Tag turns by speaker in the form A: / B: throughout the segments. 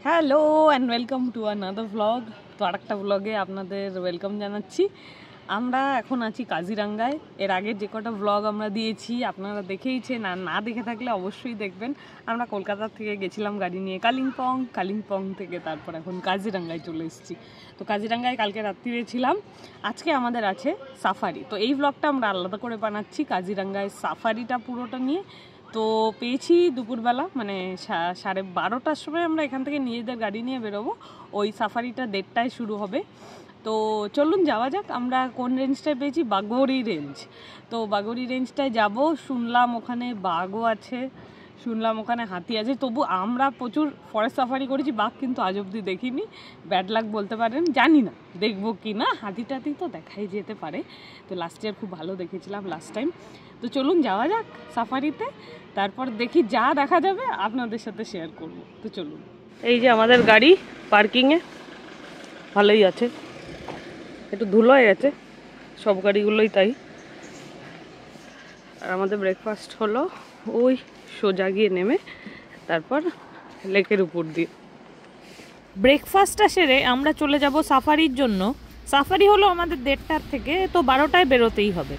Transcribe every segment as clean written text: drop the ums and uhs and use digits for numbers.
A: Hello and welcome to another vlog. তো আরেকটা ব্লগে আপনাদের ওয়েলকাম জানাচ্ছি। আমরা এখন আছি কাজিরাঙ্গায়। এর আগের যে কটা ভ্লগ আমরা দিয়েছি আপনারা দেখেইছেন, আর না দেখে থাকলে অবশ্যই দেখবেন। আমরা কলকাতা থেকে গেছিলাম গাড়ি নিয়ে কালিম্পং থেকে তারপর এখন কাজিরাঙ্গায় চলে এসেছি। তো কাজিরাঙ্গায় কালকে রাত্রিরে ছিলাম, আজকে আমাদের আছে সাফারি। তো এই ভ্লগটা আমরা আলাদা করে বানাচ্ছি কাজিরাঙ্গায় সাফারিটা পুরোটা নিয়ে। তো পেয়েছি দুপুরবেলা, মানে 12:30টার সময় আমরা এখান থেকে নিজেদের গাড়ি নিয়ে বেরোবো। ওই সাফারিটা 1:30টায় শুরু হবে। তো চলুন যাওয়া যাক। আমরা কোন রেঞ্জটায় পেয়েছি? বাগোরি রেঞ্জ। তো বাগোরি রেঞ্জটায় যাব। শুনলাম ওখানে বাঘও আছে, শুনলাম ওখানে হাতি আছে। তবু আমরা প্রচুর ফরেস্ট সাফারি করেছি, বাঘ কিন্তু আজ অব্দি দেখিনি। ব্যাড লাক বলতে পারেন, জানি না দেখবো কি না। হাতি টাতি তো দেখাই যেতে পারে। তো লাস্ট ইয়ার খুব ভালো দেখেছিলাম লাস্ট টাইম। তো চলুন যাওয়া যাক সাফারিতে, তারপর দেখি যা দেখা যাবে আপনাদের সাথে শেয়ার করব। তো চলুন। এই যে আমাদের গাড়ি পার্কিংয়ে, ভালোই আছে, একটু ধুলো হয়ে গেছে, সব গাড়িগুলোই তাই। আর আমাদের ব্রেকফাস্ট হলো ওই সোজা গিয়ে নেমে তারপর লেকের উপর দিয়ে। ব্রেকফাস্টটা সেরে আমরা চলে যাব সাফারির জন্য। সাফারি হলো আমাদের 1:30টার থেকে, তো 12টায় বেরোতেই হবে।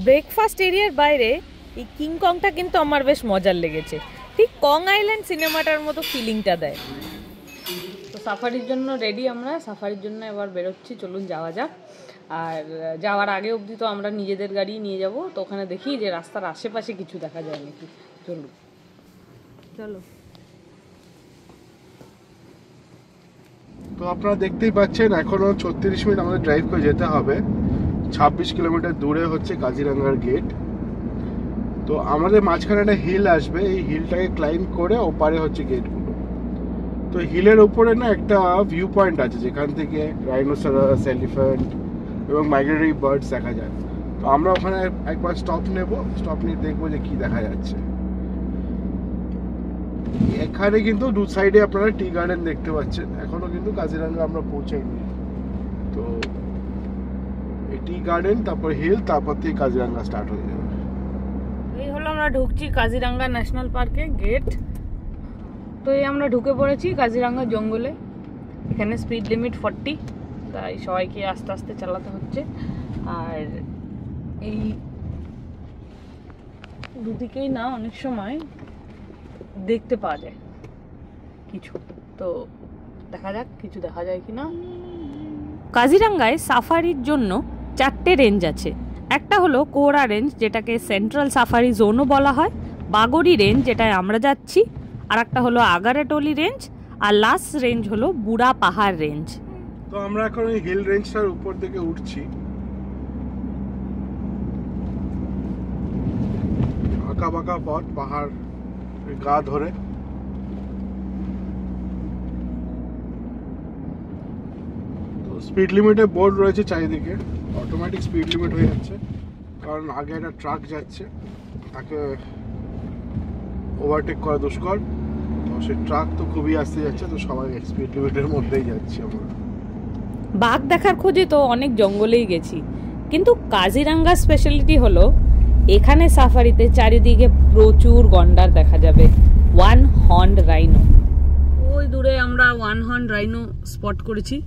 A: ব্রেকফাস্ট এরিয়ার বাইরে এই কিংকংটা কিন্তু আমার বেশ মজার লেগেছে, ঠিক কং আইল্যান্ড সিনেমাটার মতো ফিলিংটা দেয়। তো সাফারির জন্য রেডি আমরা, সাফারির জন্য এবার বেরোচ্ছি। চলুন যাওয়া যাক। আর যাওয়ার আগে অবধি তো আমরা নিজেদের গাড়ি নিয়ে যাব। তো ওখানে দেখি যে রাস্তার আশেপাশে কিছু দেখা যায় নাকি। চলুন চলো।
B: তো আপনারা দেখতেই পাচ্ছেন এখনো 36 মিনিট আমাদের ড্রাইভ করে যেতে হবে। 26 কিলোমিটার দূরে হচ্ছে কাজিরাঙ্গার গেট। তো আমাদের মাঝখানে একটা হিল আসবে, এই হিলটাকে ক্লাইম্ব করে ওপারে হচ্ছে গেটগুলো। তো হিলের উপরে না একটা ভিউ পয়েন্ট আছে, যেখান থেকে রাইনোসরাস, এলিফ্যান্ট এবং মাইগ্রেটরি বার্ডস দেখা যায়। তো আমরা ওখানে একবার স্টপ নেব, স্টপ নিয়ে দেখবো যে কি দেখা যাচ্ছে। এখানে কিন্তু দু সাইডে আপনারা টি গার্ডেন দেখতে পাচ্ছেন। এখনো কিন্তু কাজিরাঙ্গা আমরা পৌঁছাইনি। তো এই টি গার্ডেন, তারপর হিল, তারপর থেকে কাজিরাঙ্গা স্টার্ট হয়ে যাবে।
A: এই হলো আমরা ঢুকছি কাজিরাঙ্গা ন্যাশনাল পার্কে গেট। তো এই আমরা ঢুকে পড়েছি কাজিরাঙ্গা জঙ্গলে। এখানে স্পিড লিমিট 40, তাই সবাইকে আস্তে আস্তে চালাতে হচ্ছে। আর এই দুদিকেই না অনেক সময় দেখতে পাওয়া যায় কিছু, তো দেখা যাক কিছু দেখা যায় কিনা। কাজিরাঙ্গায় সাফারির জন্য 4টে রেঞ্জ আছে। একটা হলো কোরা রেঞ্জ, যেটাকে সেন্ট্রাল সাফারি জোনও বলা হয়, বাগোরি রেঞ্জ যেটায় আমরা যাচ্ছি, আর একটা হলো আগারেটলি রেঞ্জ, আর লাস্ট রেঞ্জ হলো বুড়া পাহাড় রেঞ্জ।
B: তো আমরা এখন এই হিল রেঞ্জটার উপর দিকে উঠছি। আঁকা বাঁকা পথ, পাহাড় গা ধরে। তো স্পিড লিমিটে বোর্ড রয়েছে চারিদিকে, অটোমেটিক স্পিড লিমিট হয়ে যাচ্ছে, কারণ আগে একটা ট্রাক যাচ্ছে, তাকে ওভারটেক করা দুষ্কর। তো সেই ট্রাক তো খুবই আস্তে যাচ্ছে, তো সবাই স্পিড লিমিটের মধ্যেই যাচ্ছি আমরা।
A: বাঘ দেখার খোঁজে তো অনেক জঙ্গলেই গেছি, কিন্তু কাজিরাঙ্গা স্পেশালিটি হলো এখানে সাফারিতে চারিদিকে প্রচুর গন্ডার দেখা যাবে। 1 হর্নড রাইনো, ওই দূরে আমরা 1 হর্ন রাইনো স্পট করেছি।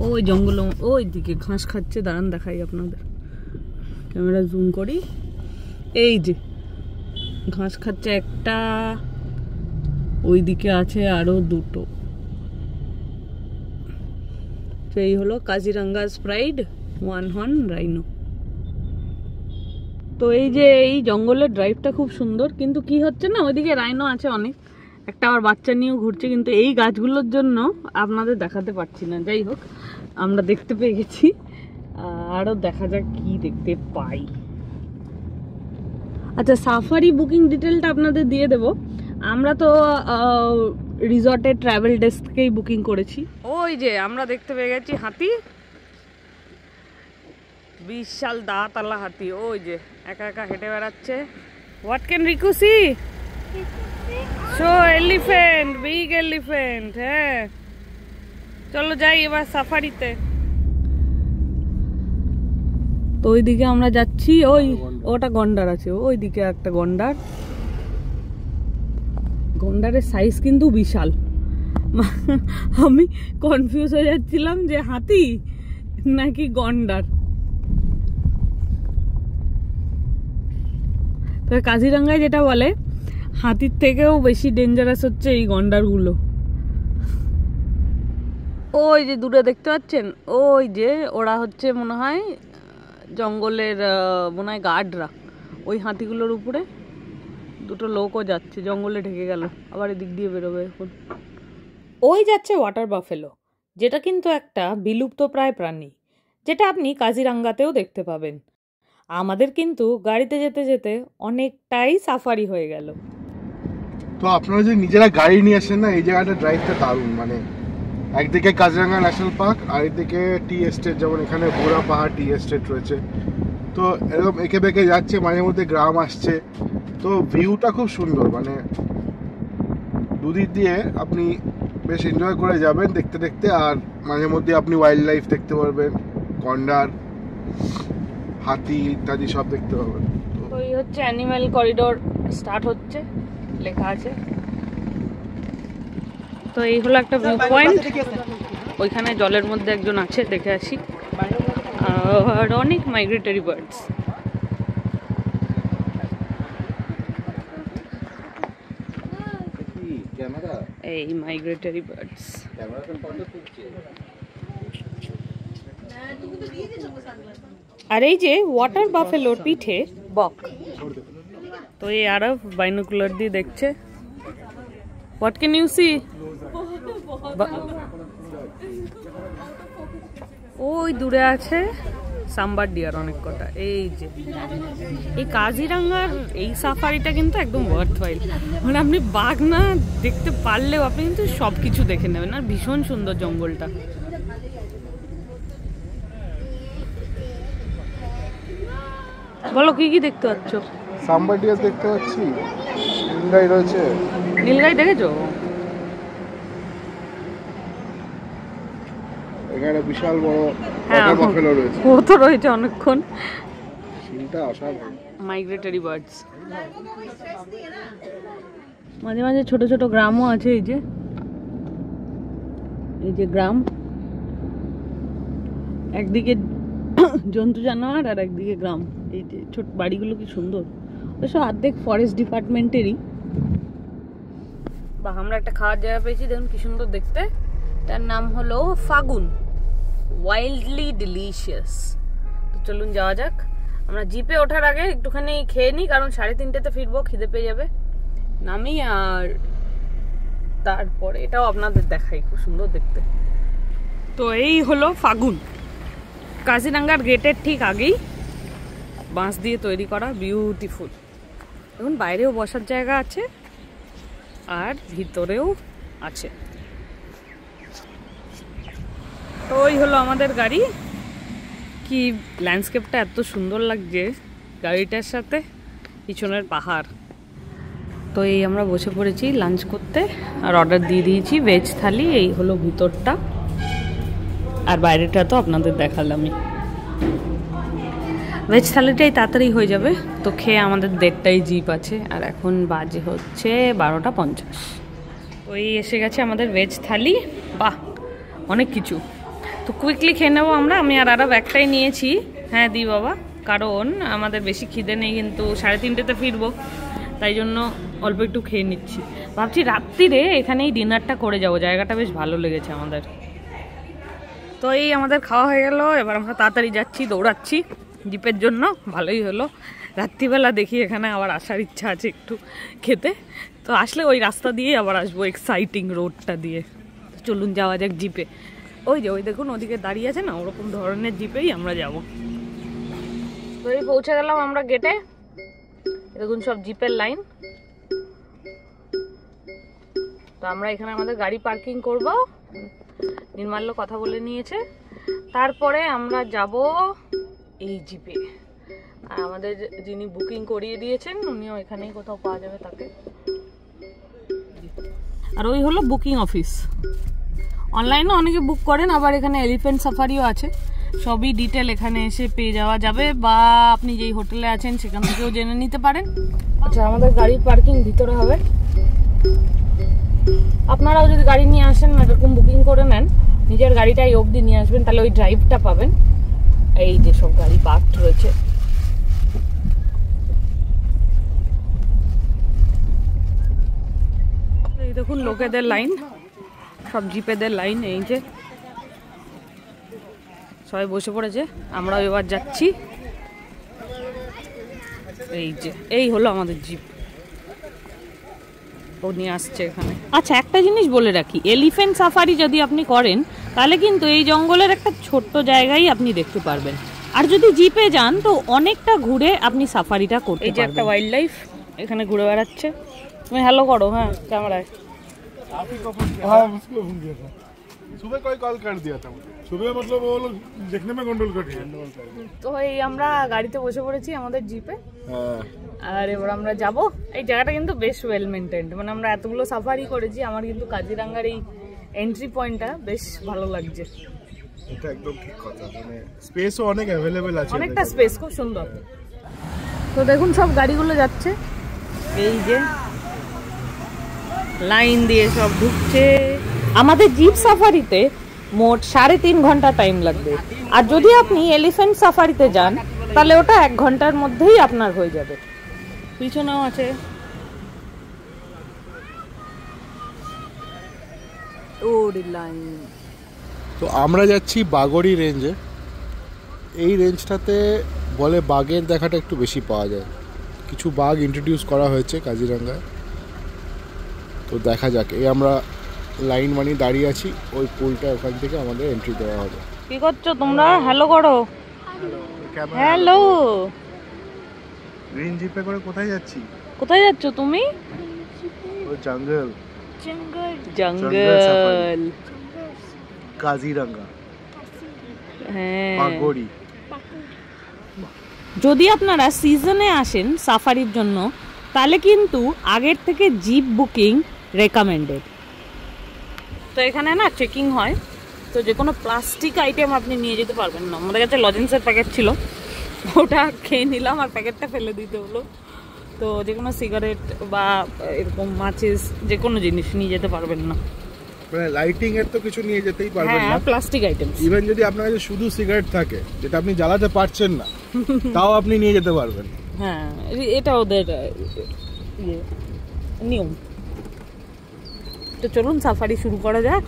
A: ওই জঙ্গল, ওই দিকে ঘাস খাচ্ছে, দাঁড়ান দেখাই আপনাদের, ক্যামেরা জুম করি। এই যে ঘাস খাচ্ছে একটা, ওই দিকে আছে আরো দুটো। এই হলো কাজিরাঙ্গা প্রাইড 1 হর্ন রাইনো। তো এই যে এই জঙ্গলের ড্রাইভটা খুব সুন্দর, কিন্তু কি হচ্ছে না, ওইদিকে রাইনো আছে অনেক, একটা আবার বাচ্চা নিয়েও ঘুরছে, কিন্তু এই গাছগুলোর জন্য আপনাদের দেখাতে পারছি না। যাই হোক, আমরা দেখতে পেয়ে গেছি, আরও দেখা যাক কি দেখতে পাই। আচ্ছা, সাফারি বুকিং ডিটেলটা আপনাদের দিয়ে দেব। আমরা তো রিসর্টের ট্রাভেল ডেস্ককেই বুকিং করেছি। ওই যে আমরা দেখতে পেয়ে গেছি হাতি, বিশাল দাঁতওয়ালা হাতি, ওই যে একা একা হেঁটে বেড়াচ্ছে। What can Riku see? So elephant, big elephant. হ্যাঁ, চলো যাই এবার সাফারিতে। তো ওই দিকে আমরা যাচ্ছি, ওই ওটা গন্ডার আছে, ওই দিকে একটা গন্ডার। গন্ডারের সাইজ কিন্তু বিশাল। আমি কনফিউজ হয়ে যাচ্ছিলাম যে হাতি নাকি গন্ডার। তো কাজিরাঙ্গায় যেটা বলে হাতির থেকেও বেশি ডেঞ্জারাস হচ্ছে এই গন্ডারগুলো। ওই যে দূরে দেখতে পাচ্ছেন, ওই যে ওরা হচ্ছে মনে হয় জঙ্গলের মনে হয় গার্ডরা। ওই হাতিগুলোর উপরে দুটো লোকও যাচ্ছে, জঙ্গলে ঢেকে গেল, আবার এদিক দিয়ে বেরোবে এখন। ওই যাচ্ছে ওয়াটার বাফেলো, যেটা কিন্তু একটা বিলুপ্ত প্রায় প্রাণী, যেটা আপনি কাজিরাঙ্গাতেও দেখতে পাবেন। আমাদের কিন্তু গাড়িতে যেতে যেতে অনেকটাই সাফারি হয়ে গেল।
B: তো আপনারা যে নিজেরা গাড়ি নিয়ে আসেন না, এই জায়গাটা ড্রাইভটা দারুণ। মানে একদিকে কাজিরাঙ্গা ন্যাশনাল পার্ক, আর একদিকে টি এস্টেট, যেমন এখানে বুড়া পাহাড় টি এস্টেট রয়েছে। তো এরকম এঁকে বেঁকে যাচ্ছে, মাঝে মধ্যে গ্রাম আসছে, তো ভিউটা খুব সুন্দর। মানে দুদিক দিয়ে আপনি বেশ এনজয় করে যাবেন দেখতে দেখতে, আর মাঝে মধ্যে আপনি ওয়াইল্ড লাইফ দেখতে পারবেন, গন্ডার, হাতি ইত্যাদি সব দেখতে পাবেন।
A: তো এই হচ্ছে অ্যানিম্যাল করিডোর স্টার্ট হচ্ছে, লেখা আছে। তো এই হলো একটা ভিউ পয়েন্ট, ওইখানে জলের মধ্যে একজন আছে, দেখে আসি। আর অনেক মাইগ্রেটরি বার্ডস। এই মাইগ্রেটরি বার্ডস। আর এই যে ওয়াটার বাফেলোর পিঠে বক। তো এই আরব বাইনোকুলার দিয়ে দেখছে। What can you see? ওই দূরে আছে সাম্বার ডিয়ার অনেক কটা। এই যে এই কাজিরাঙ্গার এই সাফারিটা কিন্তু একদম ওয়ার্থওয়াইল। মানে আপনি বাঘ না দেখতে পারলেও আপনি কিন্তু সবকিছু দেখে নেবেন। আর ভীষণ সুন্দর জঙ্গলটা। বলো কি কি দেখতে পাচ্ছ?
B: সাম্বার ডিয়ার দেখতে পাচ্ছি, নীলগাই রয়েছে।
A: নীলগাই দেখেছো?
B: এখানে বিশাল বড় ওয়াটার বাফেলো রয়েছে।
A: ও তো রয়েছে অনেকক্ষণ।
B: সিনটা অসাধারণ।
A: Migratory birds. মাঝে মাঝে ছোট ছোট গ্রামও আছে। এই যে গ্রাম, একদিকে জন্তু জানোয়ার আর একদিকে গ্রাম। এই যে ছোট বাড়িগুলো কি সুন্দর, ওসব অর্ধেক ফরেস্ট ডিপার্টমেন্টেরই। বা আমরা একটা খাওয়ার জায়গা পেয়েছি, দেখুন কি সুন্দর দেখতে। তার নাম হলো ফাগুন, ওয়াইল্ডলি ডিলিশিয়াস। তো চলুন যাওয়া যাক। আমরা জিপে ওঠার আগে একটুখানি খেয়ে নিই, কারণ 3:30তে ফিরবো, খিদে পেয়ে যাবে। নামি আর তারপরে এটাও আপনাদের দেখাই, খুব সুন্দর দেখতে। তো এই হলো ফাগুন, কাজিরাঙ্গার গেটের ঠিক আগেই, বাঁশ দিয়ে তৈরি করা, বিউটিফুল। এখন বাইরেও বসার জায়গা আছে আর ভিতরেও আছে। তো ওই হলো আমাদের গাড়ি। কি ল্যান্ডস্কেপটা এত সুন্দর লাগছে গাড়িটার সাথে, পিছনের পাহাড়। তো এই আমরা বসে পড়েছি লাঞ্চ করতে, আর অর্ডার দিয়ে দিয়েছি ভেজ থালি। এই হলো ভিতরটা, আর বাইরেটা তো আপনাদের দেখালামই। ভেজ থালিটাই তাড়াতাড়ি হয়ে যাবে। তো খেয়ে আমাদের 1:30টায় জিপ আছে, আর এখন বাজে হচ্ছে 12:50। তো এই এসে গেছে আমাদের ভেজ থালি। বাহ, অনেক কিছু। তো কুইকলি খেয়ে নেবো আমরা। আমি আর আরব একটাই নিয়েছি। হ্যাঁ দি বাবা, কারণ আমাদের বেশি খিদে নেই, কিন্তু 3:30তে ফিরবো, তাই জন্য অল্প একটু খেয়ে নিচ্ছি। ভাবছি রাত্রিরে এখানেই ডিনারটা করে যাবো, জায়গাটা বেশ ভালো লেগেছে আমাদের। তো এই আমাদের খাওয়া হয়ে গেল, এবার আমরা তাড়াতাড়ি যাচ্ছি, দৌড়াচ্ছি জিপের জন্য। ভালোই হলো, রাত্রিবেলা দেখি এখানে আবার আসার ইচ্ছা আছে একটু খেতে। তো আসলে ওই রাস্তা দিয়েই আবার আসবো, এক্সাইটিং রোডটা দিয়ে। চলুন যাওয়া যাক জিপে। ওই যে ওই দেখুন ওদিকে দাঁড়িয়ে আছে না, ওরকম ধরনের জিপেই আমরা যাব। তো এই পৌঁছে গেলাম আমরা গেটে। দেখুন সব জিপের লাইন। তো আমরা এখানে আমাদের গাড়ি পার্কিং করব, নির্মাল্য কথা বলে নিয়েছে। তারপরে আমরা যাব এই জিপে। আর আমাদের যিনি বুকিং করিয়ে দিয়েছেন উনিও এখানেই কোথাও পাওয়া যাবে তাকে। আর ওই হলো বুকিং অফিস। অনলাইনে অনেকে বুক করেন, আবার এখানে এলিফ্যান্ট সাফারিও আছে। সবই ডিটেল এখানে এসে পেয়ে যাওয়া যাবে, বা আপনি যেই হোটেলে আছেন সেখান থেকেও জেনে নিতে পারেন। আচ্ছা, আমাদের গাড়ির পার্কিং ভিতরে হবে। আপনারাও যদি গাড়ি নিয়ে আসেন এরকম বুকিং করে নেন, নিজের গাড়িটাই অবধি নিয়ে আসবেন, তাহলে ওই ড্রাইভটা পাবেন। এই যে সব গাড়ি পার্কড রয়েছে। এই দেখুন লোকেদের লাইন, সব জিপেদের লাইন। এই যে সবাই বসে পড়েছে, আমরাও এবার যাচ্ছি। এই যে এই হলো আমাদের জিপ, ও নিয়ে আসছে এখানে। আচ্ছা একটা জিনিস বলে রাখি, এলিফ্যান্ট সাফারি যদি আপনি করেন তাহলে কিন্তু এই জঙ্গলের একটা ছোট্ট জায়গায় আপনি দেখতে পারবেন, আর যদি জিপে যান তো অনেকটা ঘুরে আপনি সাফারিটা করতে পারবেন। এই যে একটা ওয়াইল্ড লাইফ এখানে ঘুরে বেড়াচ্ছে। তুমি হ্যালো করো, হ্যাঁ ক্যামেরায়।
B: हाँ उसको भूल गया था, सुबह कोई कॉल कर दिया था मुझे,
C: सुबह मतलब वो लोग देखने में गोंडोल कट गया।
A: তো এই আমরা গাড়িতে বসে পড়েছি আমাদের জিপে,
B: हाँ
A: আর এবার আমরা যাব। এই জায়গাটা কিন্তু বেশ ওয়েল মেইনটেইনড, মানে আমরা এতগুলো সাফারি করেছি, আমার কিন্তু কাজিরাঙ্গার এই এন্ট্রি পয়েন্টটা বেশ ভালো লাগছে।
B: এটা একদম ঠিক কথা, মানে স্পেসও অনেক অ্যাভেলেবেল আছে,
A: অনেকটা স্পেস, খুব সুন্দর। তো দেখুন সব গাড়িগুলো যাচ্ছে, এই যে লাইন দিয়ে সব ঢুকছে। আমাদের জিপ সাফারিতে মোট 3.5 ঘন্টা টাইম লাগবে, আর যদি আপনি এলিফ্যান্ট সাফারিতে যান তাহলে ওটা 1 ঘন্টার মধ্যেই আপনার হয়ে যাবে। পিছনেও আছে লাইন।
B: তো আমরা যাচ্ছি বাগড়ি রেঞ্জে। এই রেঞ্জটাতে বলে বাঘের দেখাটা একটু বেশি পাওয়া যায়, কিছু বাঘ ইন্ট্রোডিউস করা হয়েছে কাজিরাঙ্গায়। তো দেখা যাক, এই আমরা লাইন মানি দাঁড়িয়ে আছি, ওই পুলটা ওখান থেকে আমাদের এন্ট্রি দেওয়া হবে।
A: কি করছো তোমরা? হ্যালো করো। হ্যালো।
B: গ্রিন জিপে করে কোথায় যাচ্ছি?
A: কোথায় যাচ্ছ তুমি?
B: ও জঙ্গল
A: জঙ্গল
B: কাজিরাঙ্গা,
A: হ্যাঁ
B: বাগড়ি।
A: যদি আপনারা সিজনে আসেন সাফারির জন্য তাহলে কিন্তু আগের থেকে জিপ বুকিং রেকমেন্ডেড। তো এখানে না চেকিং হয়, তো যে কোনো প্লাস্টিক আইটেম আপনি নিয়ে যেতে পারবেন না। আমাদের কাছে লজেন্সের প্যাকেট ছিল, ওটা খেয়ে নিলাম আর প্যাকেটটা ফেলে দিতে হলো। তো যে কোনো সিগারেট বা এরকম মাচিস যে কোনো জিনিস নিয়ে যেতে পারবেন না।
B: মানে লাইটিং এর তো কিছু নিয়ে যেতেই পারবেন না,
A: প্লাস্টিক আইটেম।
B: ইভেন যদি আপনার কাছে শুধু সিগারেট থাকে যেটা আপনি জ্বালাতে পারছেন না, তাও আপনি নিয়ে যেতে পারবেন।
A: হ্যাঁ এটা ওদের নিয়ম। তো চলুন সাফারি শুরু করা যাক।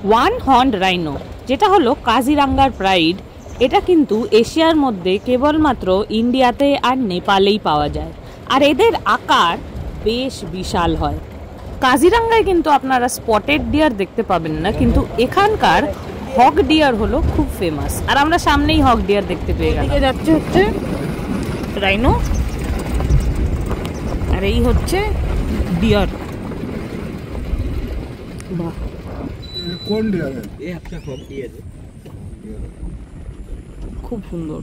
A: ওয়ান হর্নড রাইনো, যেটা হলো কাজিরাঙ্গার প্রাইড, এটা কিন্তু এশিয়ার মধ্যে কেবলমাত্র ইন্ডিয়াতে আর নেপালেই পাওয়া যায়, আর এদের আকার বেশ বিশাল হয়। কাজিরাঙ্গায় কিন্তু আপনারা স্পটেড ডিয়ার দেখতে পাবেন না, কিন্তু এখানকার হক ডিয়ার হলো খুব ফেমাস, আর আমরা সামনেই হক ডিয়ার দেখতে পেয়ে গেলাম। যাচ্ছে হচ্ছে রাইনো, আর এই হচ্ছে ডিয়ার। বাহ,
B: কোন ডিয়ার?
C: ये आपका हॉक डियर है।
A: খুব সুন্দর।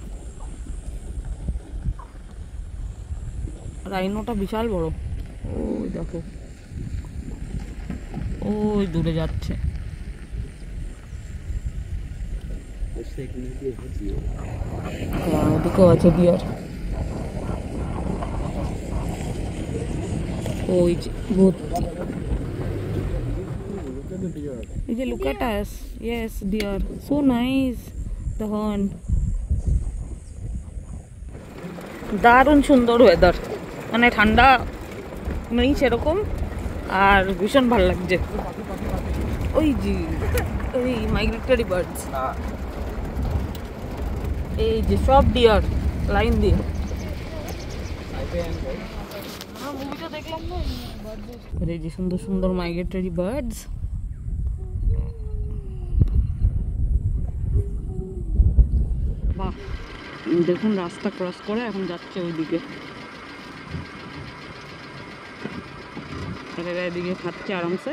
A: রাইনোটা বিশাল বড়, ওই দেখো ওই দূরে যাচ্ছে। ওদিকেও আছে ডিয়ার, ওই যে ভর্তি। এই যে look at us, yes dear, so nice the horn. দারুণ সুন্দর ওয়েদার, মানে ঠান্ডা নেই সেরকম, আর ভীষণ ভালো লাগছে। ওই যে ওই মাইগ্রেটরি বার্ডস, এই যে সব ডিয়ার লাইন দিয়ে। মুভিটা দেখলাম না, এই যে সুন্দর সুন্দর মাইগ্রেটরি বার্ডস। বাহ, দেখুন রাস্তা ক্রস করে এখন যাচ্ছে ওইদিকে, এদিকে খাচ্ছে আরামসে।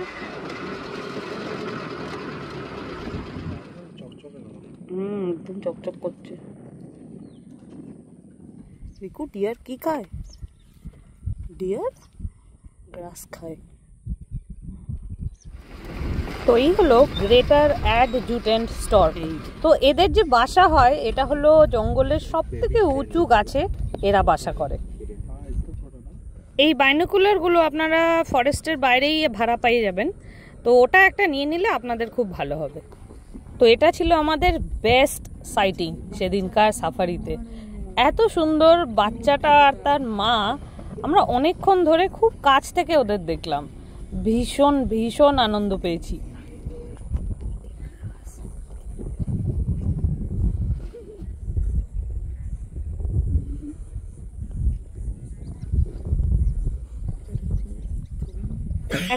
A: একদম চকচক করছে। দেখো ডিয়ার কি খায়, ডিয়ার গ্রাস খায়। তো এই হলো গ্রেটার অ্যাডজুটেন্ট স্টর। তো এদের যে বাসা হয় এটা হলো জঙ্গলের সব থেকে উঁচু গাছে এরা বাসা করে। এই বাইনোকুলারগুলো আপনারা ফরেস্টের বাইরেই ভাড়া পেয়ে যাবেন, তো ওটা একটা নিয়ে নিলে আপনাদের খুব ভালো হবে। তো এটা ছিল আমাদের বেস্ট সাইটিং সেদিনকার সাফারিতে। এত সুন্দর বাচ্চাটা আর তার মা, আমরা অনেকক্ষণ ধরে খুব কাছ থেকে ওদের দেখলাম, ভীষণ ভীষণ আনন্দ পেয়েছি।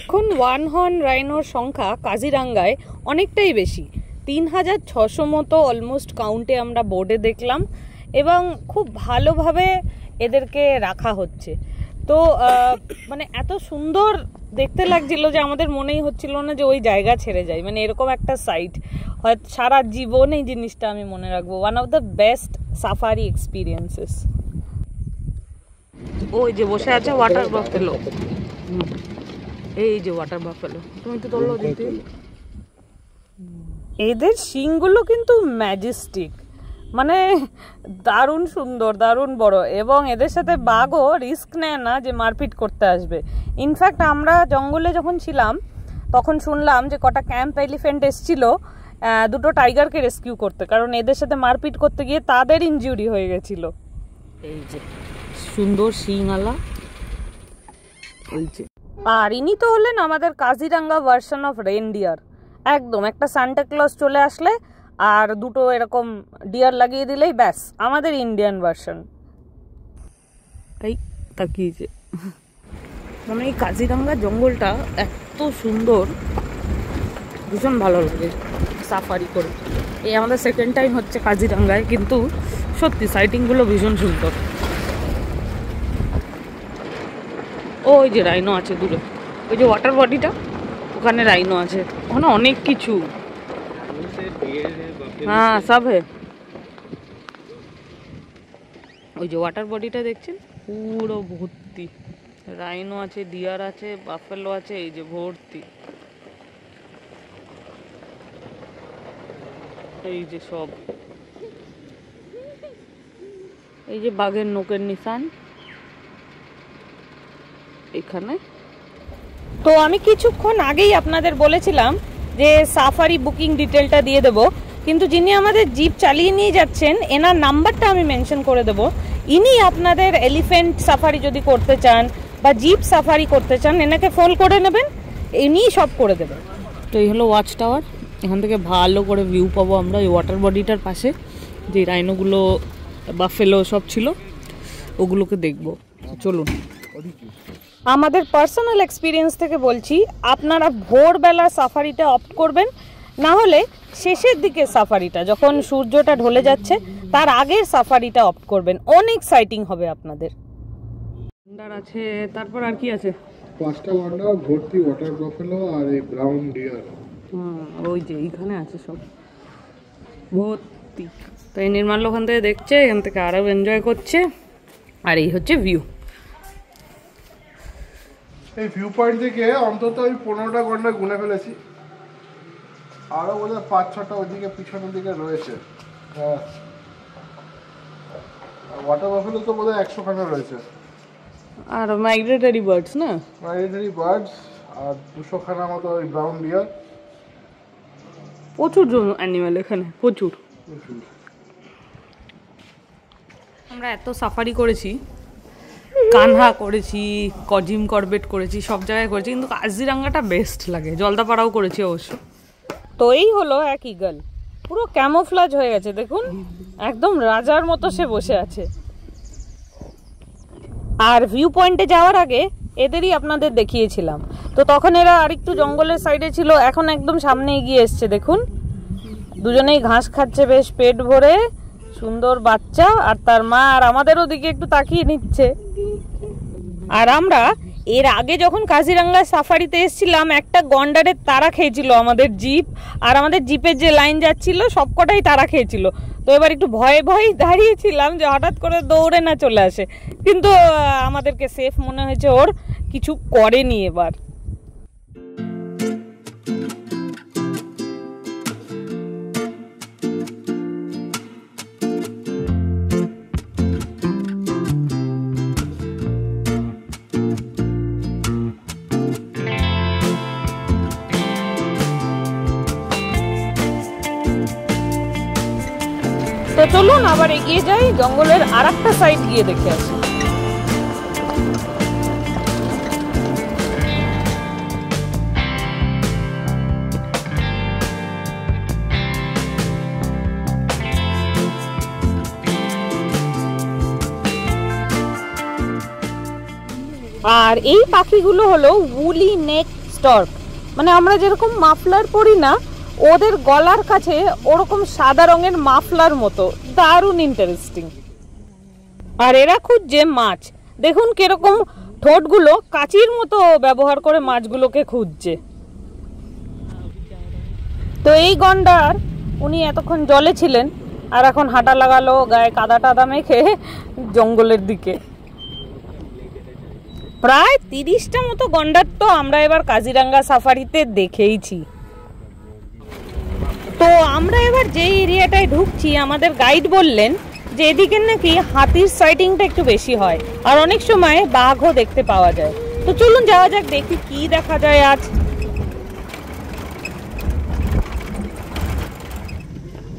A: এখন ওয়ান হর্ন রাইনোর সংখ্যা কাজিরাঙ্গায় অনেকটাই বেশি, 3600 মতো অলমোস্ট কাউন্টে আমরা বোর্ডে দেখলাম, এবং খুব ভালোভাবে এদেরকে রাখা হচ্ছে। তো মানে এত সুন্দর দেখতে লাগছিল যে আমাদের মনেই হচ্ছিল না যে ওই জায়গা ছেড়ে যায়। মানে এরকম একটা সাইট হয়তো সারা জীবন এই জিনিসটা আমি মনে রাখবো, one of the best safari experiences. ওই যে বসে আছে ওয়াটার বাফেলো, এই যে ওয়াটার বাফেলো, তুমি তো তোলো দিতে। এদের শিংগুলো কিন্তু ম্যাজেস্টিক, মানে দারুণ সুন্দর, দারুণ বড়, এবং এদের সাথে বাঘও রিস্ক নেয় না যে মারপিট করতে আসবে। ইনফ্যাক্ট আমরা জঙ্গলে যখন ছিলাম তখন শুনলাম যে কটা ক্যাম্প এলিফ্যান্ট এসছিল দুটো টাইগারকে রেস্কিউ করতে, কারণ এদের সাথে মারপিট করতে গিয়ে তাদের ইনজুরি হয়ে গেছিল। এই যে সুন্দর শিংওয়ালা, ওই যে। আর ইনি তো হলেন আমাদের কাজিরাঙ্গা ভার্সন অফ রেনডিয়ার। একদম একটা সান্টা ক্লজ চলে আসলে আর দুটো এরকম ডিয়ার লাগিয়ে দিলেই ব্যাস আমাদের ইন্ডিয়ান ভার্সন। এই তাকিয়েছে, মানে এই কাজিরাঙ্গা জঙ্গলটা এত সুন্দর, ভীষণ ভালো লাগে সাফারি করে। এই আমাদের সেকেন্ড টাইম হচ্ছে কাজিরাঙ্গায়, কিন্তু সত্যি সাইটিংগুলো ভীষণ সুন্দর। ওই যে রাইনো আছে দূরে, ওই যে ওয়াটার বডিটা, ওখানে রাইনো আছে, ওখানে অনেক কিছু। হ্যাঁ সব হে। ওই যে ওয়াটার বডিটা দেখছেন পুরো ভর্তি রাইনো আছে, ডিয়ার আছে, বাফেলো আছে, এই যে ভর্তি, এই যে সব, এই যে বাঘের নোকের নিশান এখানে। তো আমি কিছুক্ষণ আগেই আপনাদের বলেছিলাম যে সাফারি বুকিং ডিটেলটা দিয়ে দেবো, কিন্তু যিনি আমাদের জিপ চালিয়ে নিয়ে যাচ্ছেন এনার নাম্বারটা আমি মেনশন করে দেবো। ইনি আপনাদের এলিফ্যান্ট সাফারি যদি করতে চান বা জিপ সাফারি করতে চান, এনাকে ফোন করে নেবেন, ইনি সব করে দেবেন। তো এই হলো ওয়াচ টাওয়ার, এখান থেকে ভালো করে ভিউ পাবো আমরা এই ওয়াটার বডিটার পাশে, যে রাইনোগুলো বাফেলো সব ছিল ওগুলোকে দেখবো। চলুন। আমাদের পার্সোনাল এক্সপিরিয়েন্স থেকে বলছি, আপনারা ভোরবেলা সাফারিটা অপ্ট করবেন, না হলে শেষের দিকে সাফারিটা যখন সূর্যটা ঢলে যাচ্ছে তার আগের সাফারিটা অপ্ট করবেন, অনেক সাইটিং হবে আপনাদের। আছে তারপর আর কি আছে,
B: 5টা ওয়ান্ডার ভর্তি ওয়াটার বাফেলো আর এই ব্রাউন ডিয়ার।
A: ওই যে এইখানে আছে সব ভর্তি। তো এই নির্মাল্য ওখান থেকে দেখছে, এখান থেকে আরও এনজয় করছে, আর এই হচ্ছে ভিউ।
B: এই ভিউ পয়েন্ট থেকে অন্তত আমি 15টা গন্ডা গুনে ফেলেছি, আরো বোধহয় 5-6টা ওইদিকে পিছনের দিকে রয়েছে। হ্যাঁ, ওয়াটার বাফেলো তো বোধহয় 100খানা রয়েছে,
A: আর মাইগ্রেটরি বার্ডস না,
B: মাইগ্রেটরি বার্ডস আর 200খানা মতো ওই ব্রাউন ডিয়ার।
A: প্রচুর অ্যানিমেল এখানে, প্রচুর। আমরা এত সাফারি করেছি, কানহা করেছি, জিম করবেট করেছি, সব জায়গায় করেছি, কিন্তু কাজিরাঙ্গাটা বেস্ট লাগে। জলদাপাড়াও করেছি অবশ্য। তো এই হলো এক ঈগল, পুরো ক্যামোফ্লাজ হয়ে গেছে, দেখুন একদম রাজার মতো সে বসে আছে। আর ভিউ পয়েন্টে যাওয়ার আগে এদেরই আপনাদের দেখিয়েছিলাম, তো তখন এরা আরেকটু জঙ্গলের সাইডে ছিল, এখন একদম সামনে এগিয়ে এসছে। দেখুন দুজনেই ঘাস খাচ্ছে বেশ পেট ভরে, সুন্দর বাচ্চা আর তার মা, আর আমাদের ওদিকে একটু তাকিয়ে নিচ্ছে। আর আমরা এর আগে যখন কাজিরাঙ্গা সাফারিতে এসেছিলাম, একটা গন্ডারের তারা খেয়েছিল আমাদের জিপ, আর আমাদের জিপের যে লাইন যাচ্ছিল সবকটাই তারা খেয়েছিল। তো এবার একটু ভয়ে ভয়ে দাঁড়িয়েছিলাম যে হঠাৎ করে দৌড়ে না চলে আসে, কিন্তু আমাদেরকে সেফ মনে হয়েছে, ওর কিছু করেনি এবার। চলুন আবার এগিয়ে যাই, জঙ্গলের আরেকটা সাইড গিয়ে দেখে আসি। আর এই পাখিগুলো হলো উলি নেক স্টর্ক, মানে আমরা যেরকম মাফলার পরি না, ওদের গলার কাছে ওরকম সাদা রঙের মাফলার মতো, দারুণ ইন্টারেস্টিং। আর এরা খুঁজছে মাছ, দেখুন কিরকম ঠোঁটগুলো কাঁচির মতো ব্যবহার করে মাছগুলোকে খুঁজছে। তো এই গন্ডার উনি এতক্ষণ জলে ছিলেন আর এখন হাঁটা লাগালো গায়ে কাদা টাদা মেখে জঙ্গলের দিকে। প্রায় 30টা মতো গন্ডার তো আমরা এবার কাজিরাঙ্গা সাফারিতে দেখেইছি। তো আমরা এবার যে এরিয়াটায় ঢুকছি, আমাদের গাইড বললেন যে এদিকে নাকি হাতির সাইটিংটা একটু বেশি হয় আর অনেক সময় বাঘও দেখতে পাওয়া যায়। তো চলুন যাওয়া যাক, দেখি কি দেখা যায় আজ।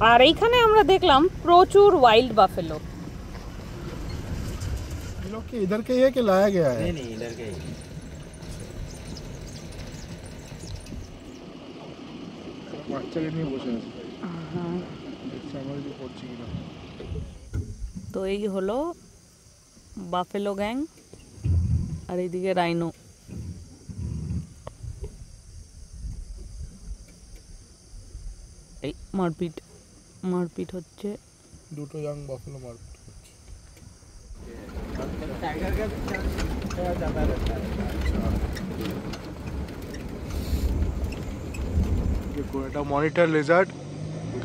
A: আর এইখানে আমরা দেখলাম প্রচুর ওয়াইল্ড বাফেলো।
B: इधर के ही है कि लाया गया है?
C: नहीं इधर के
B: বাচ্চাকে নিয়ে বসে আছে। দেখছি আমার যে পড়ছি কিনা।
A: তো এই হলো বাফেলো গ্যাং আর এইদিকে রাইনো। এই মারপিট হচ্ছে।
B: দুটো ইয়াং বাফেলো মারপিট হচ্ছে।
C: टाइगर का ज़्यादा रहता है।
B: দেখো এটা মনিটর লেজার্ড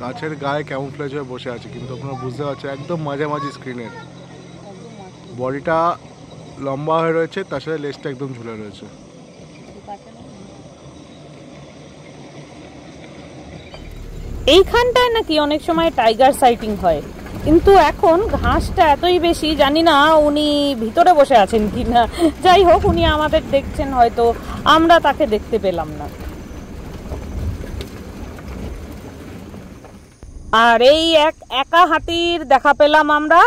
B: গাছের গায়ে ক্যামুফ্লেজ হয়ে বসে আছে, কিন্তু আপনারা বুঝতে পারছেন একদম মাঝামাঝি স্ক্রিনের। বডিটা লম্বা হয়ে রয়েছে, তার সাথে লেজটা একদম ঝুলে রয়েছে।
A: এইখানটায় নাকি অনেক সময় টাইগার সাইটিং হয়, কিন্তু এখন ঘাসটা এতই বেশি, জানি না উনি ভিতরে বসে আছেন কিনা। যাই হোক, উনি আমাদের দেখছেন হয়তো, আমরা তাকে দেখতে পেলাম না। আর এই একা হাতির দেখা পেলাম আমরা,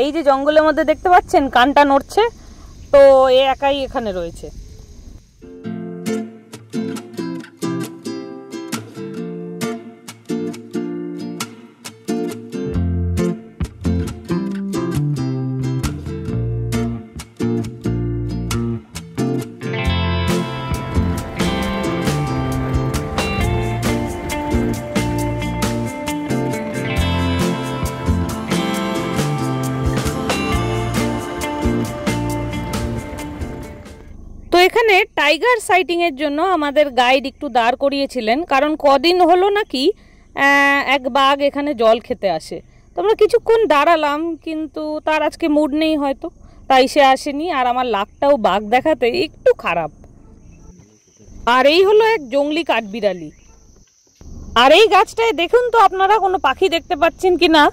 A: এই যে জঙ্গলের মধ্যে দেখতে পাচ্ছেন কানটা নড়ছে, তো এ একাই এখানে রয়েছে। এখানে টাইগার সাইটিং এর জন্য আমাদের গাইড একটু দাঁড় করিয়েছিলেন, কারণ কদিন হলো নাকি এক বাঘ এখানে জল খেতে আসে। তো আমরা কিছুক্ষণ দাঁড়ালাম, কিন্তু তার আজকে মুড নেই হয়তো, তাই সে আসেনি। আর আমার লাকটাও বাঘ দেখাতে একটু খারাপ। আর এই হলো এক জংলি কাঠবিড়ালি। আর এই গাছটায় দেখুন তো আপনারা কোনো পাখি দেখতে পাচ্ছেন কি না,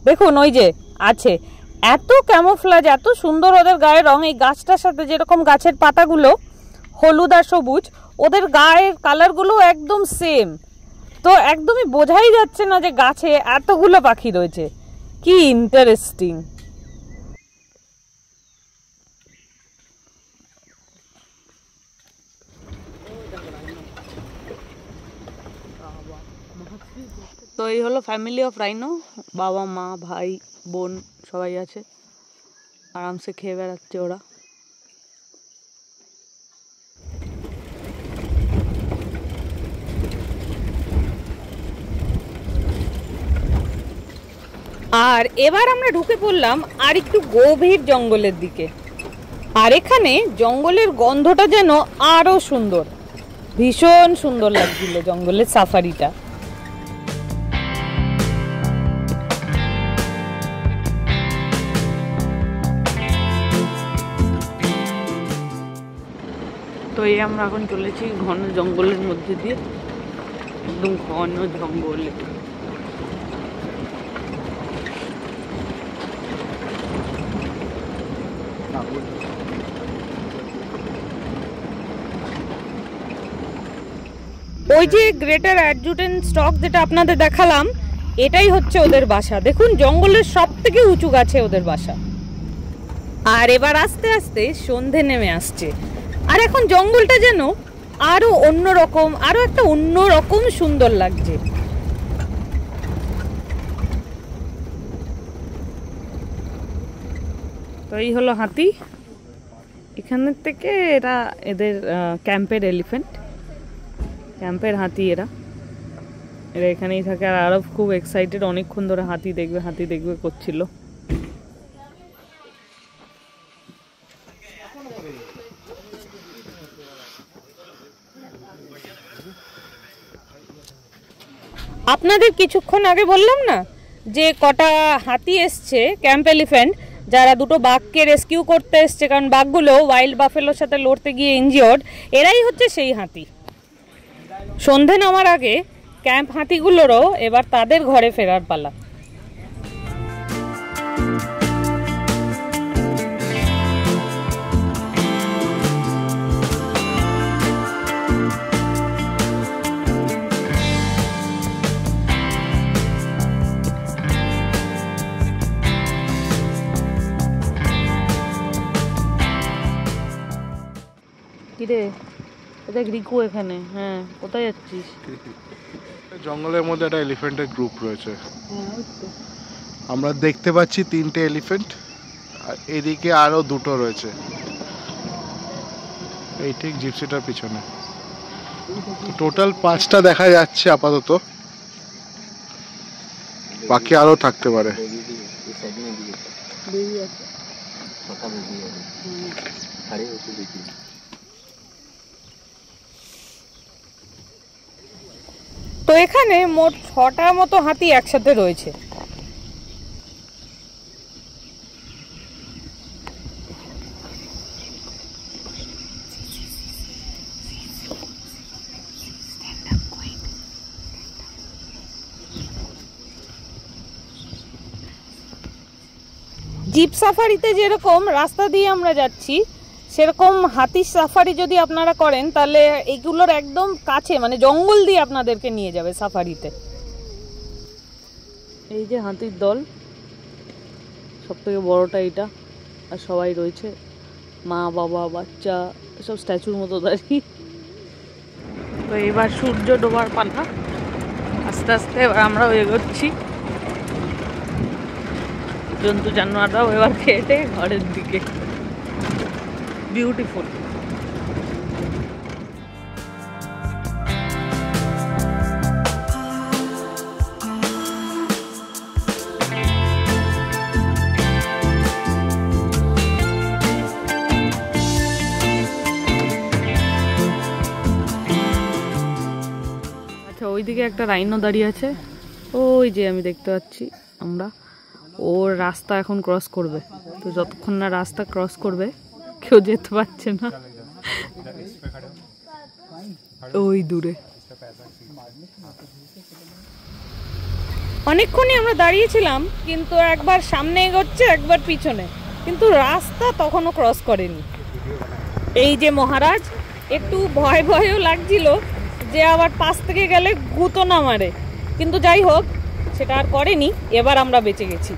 A: দেখুন ওই যে আছে। এত ক্যামোফ্লাজ, এত সুন্দর ওদের গায়ের রং। এই গাছটার সাথে যেরকম গাছের পাতাগুলো হলুদ আর সবুজ, ওদের গায়ের কালারগুলো একদম সেম। তো একদমই বোঝাই যাচ্ছে না যে গাছে এতগুলো পাখি রয়েছে। কি ইন্টারেস্টিং। তো এই হলো ফ্যামিলি অফ রাইনো, বাবা মা ভাই বোন সবাই আছে, আরামসে খেয়ে বেড়াচ্ছে ওরা। আর এবার আমরা ঢুকে পড়লাম আর একটু গভীর জঙ্গলের দিকে। আর এখানে জঙ্গলের গন্ধটা যেন আরো সুন্দর, ভীষণ সুন্দর লাগছিল জঙ্গলের সাফারিটা। তো এই আমরা এখন চলেছি ঘন জঙ্গলের মধ্যে দিয়ে, একদম ঘন জঙ্গলে। ওই যে গ্রেটার অ্যাডজুটেন্ট স্টক যেটা আপনাদের দেখালাম, এটাই হচ্ছে ওদের বাসা। দেখুন জঙ্গলের সব থেকে উঁচু গাছে ওদের বাসা। আর এবার আস্তে আস্তে সন্ধে নেমে আসছে, আর এখন জঙ্গলটা যেন আরো অন্যরকম, আরো একটা অন্যরকম সুন্দর লাগছে। তো এই হলো হাতি। এখানের থেকে এরা এদের ক্যাম্পের এলিফ্যান্ট, ক্যাম্পের হাতি এরা এখানেই থাকে। আর আরব খুব এক্সাইটেড, অনেকক্ষণ ধরে হাতি দেখবে হাতি দেখবে করছিল। আপনাদের কিছুক্ষণ আগে বললাম না যে কটা হাতি এসছে ক্যাম্প এলিফ্যান্ট, যারা দুটো বাঘকে রেস্কিউ করতে এসছে, কারণ বাঘগুলো ওয়াইল্ড বাফেলোর সাথে লড়তে গিয়ে ইনজিওর্ড। এরাই হচ্ছে সেই হাতি। সন্ধে নামার আগে ক্যাম্প হাতিগুলোরও এবার তাদের ঘরে ফেরার পালা। কিরে দেখ রিকু এখানে। হ্যাঁ, কোথায় যাচ্ছিস?
B: জঙ্গলের মধ্যে একটা এলিফ্যান্টের গ্রুপ রয়েছে। আমরা দেখতে পাচ্ছি 3টে এলিফ্যান্ট, আর এদিকে আরো 2টো রয়েছে এই ঠিক জিপসিটার পিছনে। টোটাল 5টা দেখা যাচ্ছে আপাতত, বাকি আরো থাকতে পারে।
A: তো এখানে মোট 6টার মতো হাতি একসাথে রয়েছে। জিপ সাফারিতে যেরকম রাস্তা দিয়ে আমরা যাচ্ছি, সেরকম হাতি সাফারি যদি আপনারা করেন তাহলে এইগুলোর একদম কাছে, মানে জঙ্গল দিয়ে আপনাদেরকে নিয়ে যাবে সাফারিতে। এই যে হাতির দল, সব থেকে বড়টা এটা, আর সবাই রয়েছে মা বাবা বাচ্চা সব স্ট্যাচুর মতো দাঁড়িয়ে। তো এবার সূর্য ডোবার পালা, আস্তে আস্তে এবার আমরাও এগোচ্ছি। জন্তু জানোয়াররাও এবার খেটে ঘরের দিকে। বিউটিফুল। আচ্ছা, ওইদিকে একটা রাইনো দাঁড়িয়ে আছে, ওই যে আমি দেখতে পাচ্ছি আমরা। ওর রাস্তা এখন ক্রস করবে, তো যতক্ষণ না রাস্তা ক্রস করবে কেউ যেতে পারছে না। ওই দূরে অনেকক্ষণই আমরা দাঁড়িয়েছিলাম, কিন্তু একবার সামনে এগোচ্ছে একবার পিছনে, কিন্তু রাস্তা তখনও ক্রস করেনি। এই যে মহারাজ, একটু ভয় ভয়ও লাগছিল যে আবার পাশ থেকে গেলে গুঁতো না মারে, কিন্তু যাই হোক সেটা আর করেনি। এবার আমরা বেঁচে গেছি।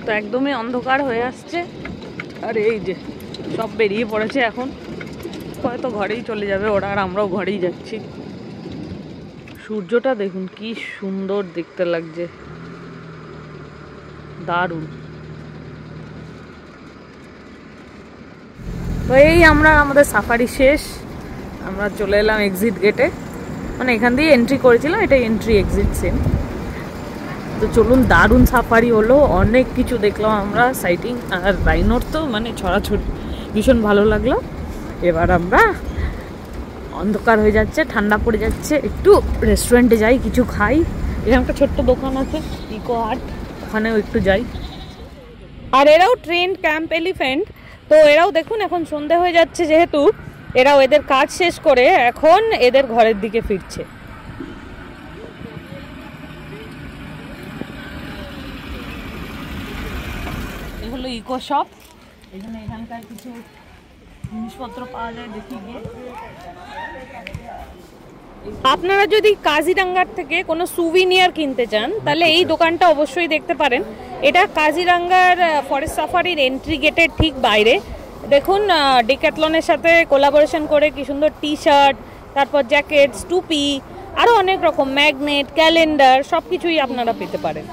A: তো একদমই অন্ধকার হয়ে আসছে, আর এই যে সব বেরিয়ে পড়েছে এখন, হয়তো ঘরেই চলে যাবে ওরা, আর আমরাও ঘরেই যাচ্ছি। সূর্যটা দেখুন কি সুন্দর দেখতে লাগছে, দারুণ। তো এই আমরা আমাদের সাফারি শেষ, আমরা চলে এলাম এক্সিট গেটে, মানে এখান দিয়ে এন্ট্রি করেছিলাম, এটা এন্ট্রি এক্সিট সেম। তো চলুন, দারুণ সাফারি হলো, অনেক কিছু দেখলাম আমরা, সাইটিং আর রাইনোর তো মানে ছড়াছড়ি, ভীষণ ভালো লাগলো। এবার আমরা, অন্ধকার হয়ে যাচ্ছে, ঠান্ডা পড়ে যাচ্ছে, একটু রেস্টুরেন্টে যাই, কিছু খাই। এখানে একটা ছোট্ট দোকান আছে ইকো আর্ট, ওখানেও একটু যাই। আর এরাও ট্রেন্ড ক্যাম্প এলিফ্যান্ট, তো এরাও দেখুন এখন সন্ধে হয়ে যাচ্ছে, যেহেতু এরাও এদের কাজ শেষ করে এখন এদের ঘরের দিকে ফিরছে। এই হলো ইকো শপ, এখানকার কিছু জিনিসপত্র পাওয়া যায় দেখি গিয়ে। আপনারা যদি কাজিরাঙ্গার থেকে কোনো সুভিনিয়ার কিনতে চান তাহলে এই দোকানটা অবশ্যই দেখতে পারেন। এটা কাজিরাঙ্গার ফরেস্ট সাফারির এন্ট্রি গেটের ঠিক বাইরে। দেখুন ডিক্যাথলনের সাথে কোলাবোরেশন করে কি সুন্দর টি শার্ট, তারপর জ্যাকেটস, টুপি, আরও অনেক রকম ম্যাগনেট, ক্যালেন্ডার সব কিছুই আপনারা পেতে পারেন।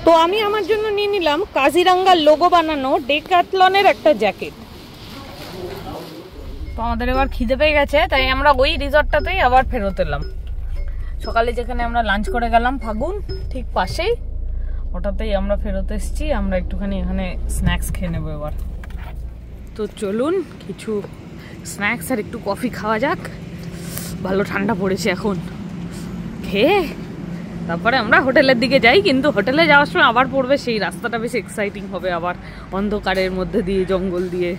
A: তো আমি আমার জন্য নিয়ে নিলাম কাজিরাঙ্গার লোগো বানানো ডিক্যাথলনের একটা জ্যাকেট। তো আমাদের এবার খিদে পেয়ে গেছে, তাই আমরা ওই রিসর্টটাতেই আবার ফেরত এলাম। সকালে যেখানে আমরা লাঞ্চ করে গেলাম ফাগুন ঠিক পাশেই, ওটাতেই আমরা ফেরত এসেছি। আমরা একটুখানি এখানে স্ন্যাক্স খেয়ে নেবো এবার। তো চলুন কিছু স্ন্যাক্স আর একটু কফি খাওয়া যাক। ভালো ঠান্ডা পড়েছে এখন, খেয়ে তারপরে আমরা হোটেলের দিকে যাই। কিন্তু হোটেলে যাওয়ার সময় আবার পড়বে সেই রাস্তাটা, বেশ এক্সাইটিং হবে, আবার অন্ধকারের মধ্যে দিয়ে জঙ্গল দিয়ে।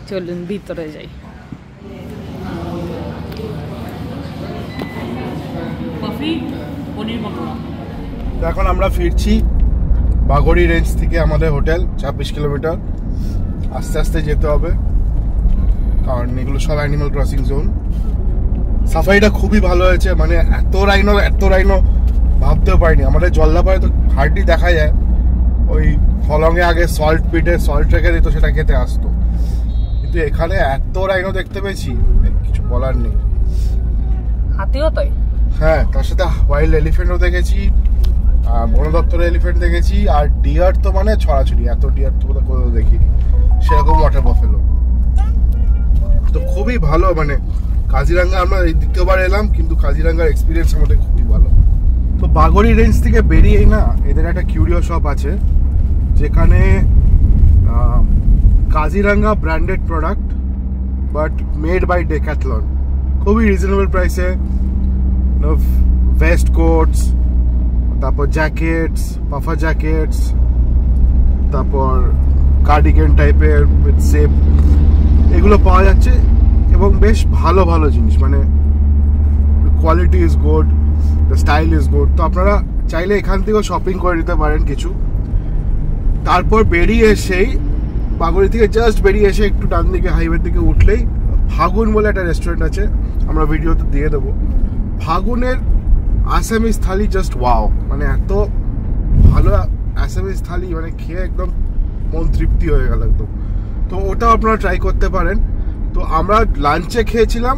A: চলুন ভিতরে যাই। কফি, পনির পকোড়া।
B: এখন আমরা ফিরছি বাগড়ি রেঞ্জ থেকে আমাদের হোটেল, 26 কিলোমিটার। আস্তে আস্তে যেতে হবে কারণ এগুলো সব অ্যানিমাল ক্রসিং জোন। সাফারিটা খুবই ভালো হয়েছে, মানে এত রাইনো ভাবতেও পারিনি। আমাদের জলদাপাড়ে তো হার্ডলি দেখা যায়, ওই ফলংয়ে আগে সল্ট পিটে সল্ট রেখে দিত, সেটা খেতে আসতো। কিন্তু এখানে এত রাইনো দেখতে পেয়েছি কিছু বলার নেই।
A: হাতিও তাই?
B: হ্যাঁ, তার সাথে ওয়াইল্ড এলিফেন্টও দেখেছি, বন দপ্তরের এলিফেন্ট দেখেছি, আর ডিয়ার তো মানে ছড়াছড়ি। এত ডিয়ার তো কোথাও দেখিনি, সেরকম ওয়াটার বাফেলো। তো খুবই ভালো, মানে কাজিরাঙ্গা আমরা দ্বিতীয়বার এলাম, কিন্তু কাজিরাঙ্গার এক্সপিরিয়েন্স আমাদের খুবই ভালো। তো বাগড়ি রেঞ্জ থেকে বেরিয়েই না এদের একটা কিউরিও শপ আছে, যেখানে Kaziranga branded product but made by Decathlon, খুবই রিজনেবল প্রাইসে ভেস্ট কোটস, তারপর জ্যাকেটস, পাফার জ্যাকেটস, তারপর কার্ডিগান টাইপের উইথ সেপ, এগুলো পাওয়া যাচ্ছে। এবং বেশ ভালো ভালো জিনিস, মানে quality is good, the style is good. তো আপনারা চাইলে এখান থেকেও শপিং করে নিতে পারেন কিছু। তারপর বেরিয়ে এসেই বাগড়ি থেকে জাস্ট বেরিয়ে এসে একটু ডান দিকে হাইওয়ের দিকে উঠলেই ফাগুন বলে একটা রেস্টুরেন্ট আছে, আমরা ভিডিওতে দিয়ে দেবো। ফাগুনের আসামিজ থালি জাস্ট ওয়াও, মানে এত ভালো আসামিজ থালি, মানে খেয়ে একদম মন তৃপ্তি হয়ে গেল একদম। তো ওটাও আপনারা ট্রাই করতে পারেন। তো আমরা লাঞ্চে খেয়েছিলাম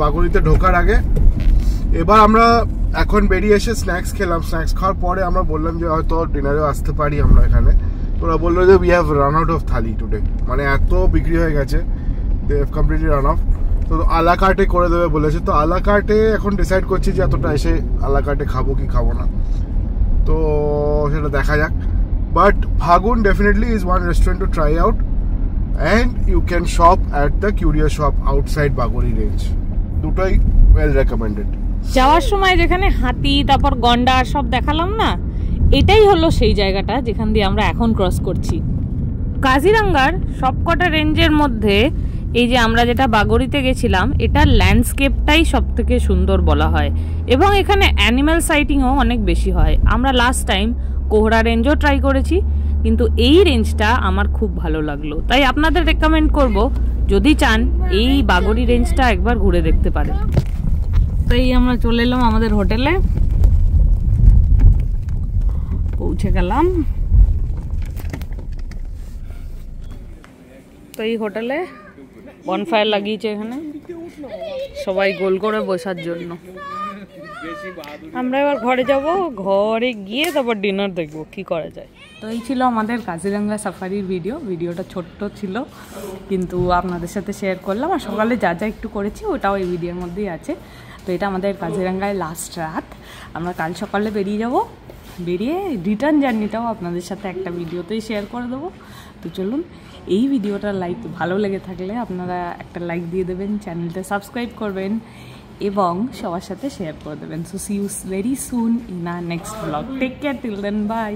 B: বাগড়িতে ঢোকার আগে। এবার আমরা এখন বেরিয়ে এসে স্ন্যাক্স খেলাম। স্ন্যাক্স খাওয়ার পরে আমরা বললাম যে হয়তো ডিনারেও আসতে পারি আমরা এখানে। তো ওরা বললো যে we have run out of thali today, মানে এত বিক্রি হয়ে গেছে, they have completely run off. তো আলা কার্টে করে দেবে বলেছে। তো আলা কার্টে এখন ডিসাইড করছি যে এতটা এসে আলা কার্টে খাবো কি খাবো না, তো সেটা দেখা যাক। But Fagun definitely is one restaurant to try out, and you can shop at the curio shop outside Bagri range. দুটোই ওয়েল রেকমেন্ডেড।
A: যাওয়ার সময় যেখানে হাতি, তারপর গন্ডার সব দেখালাম না, এটাই হলো সেই জায়গাটা যেখান দিয়ে আমরা এখন ক্রস করছি। কাজিরাঙ্গার সবকটা রেঞ্জের মধ্যে এই যে আমরা যেটা বাগড়িতে গেছিলাম, এটার ল্যান্ডস্কেপটাই সব থেকে সুন্দর বলা হয়, এবং এখানে অ্যানিম্যাল সাইটিংও অনেক বেশি হয়। আমরা লাস্ট টাইম কোহরা রেঞ্জও ট্রাই করেছি, কিন্তু এই রেঞ্জটা আমার খুব ভালো লাগলো। তাই আপনাদের রেকমেন্ড করব, যদি চান এই বাগড়ি রেঞ্জটা একবার ঘুরে দেখতে পারেন। তো এই আমরা চলে এলাম আমাদের হোটেলে, পৌঁছে গেলাম। তো এই হোটেলে বনফায়ার লাগিয়েছে, এখানে সবাই গোল করে বসার জন্য। আমরা এবার ঘরে যাব, ঘরে গিয়ে তারপর ডিনার দেখবো কি করা যায়। তো এই ছিল আমাদের কাজিরাঙ্গা সাফারির ভিডিওটা ছোট্ট ছিল, কিন্তু আপনাদের সাথে শেয়ার করলাম। আর সকালে যা যা একটু করেছি ওটাও এই ভিডিওর মধ্যেই আছে। তো এটা আমাদের কাজিরাঙ্গায় লাস্ট রাত, আমরা কাল সকালে বেরিয়ে যাব। বেরিয়ে রিটার্ন জার্নিটাও আপনাদের সাথে একটা ভিডিওতেই শেয়ার করে দেবো। তো চলুন, এই ভিডিওটা ভালো লেগে থাকলে আপনারা একটা লাইক দিয়ে দেবেন, চ্যানেলটা সাবস্ক্রাইব করবেন এবং সবার সাথে শেয়ার করে দেবেন। So see you very soon in our next blog. Take care till then, by.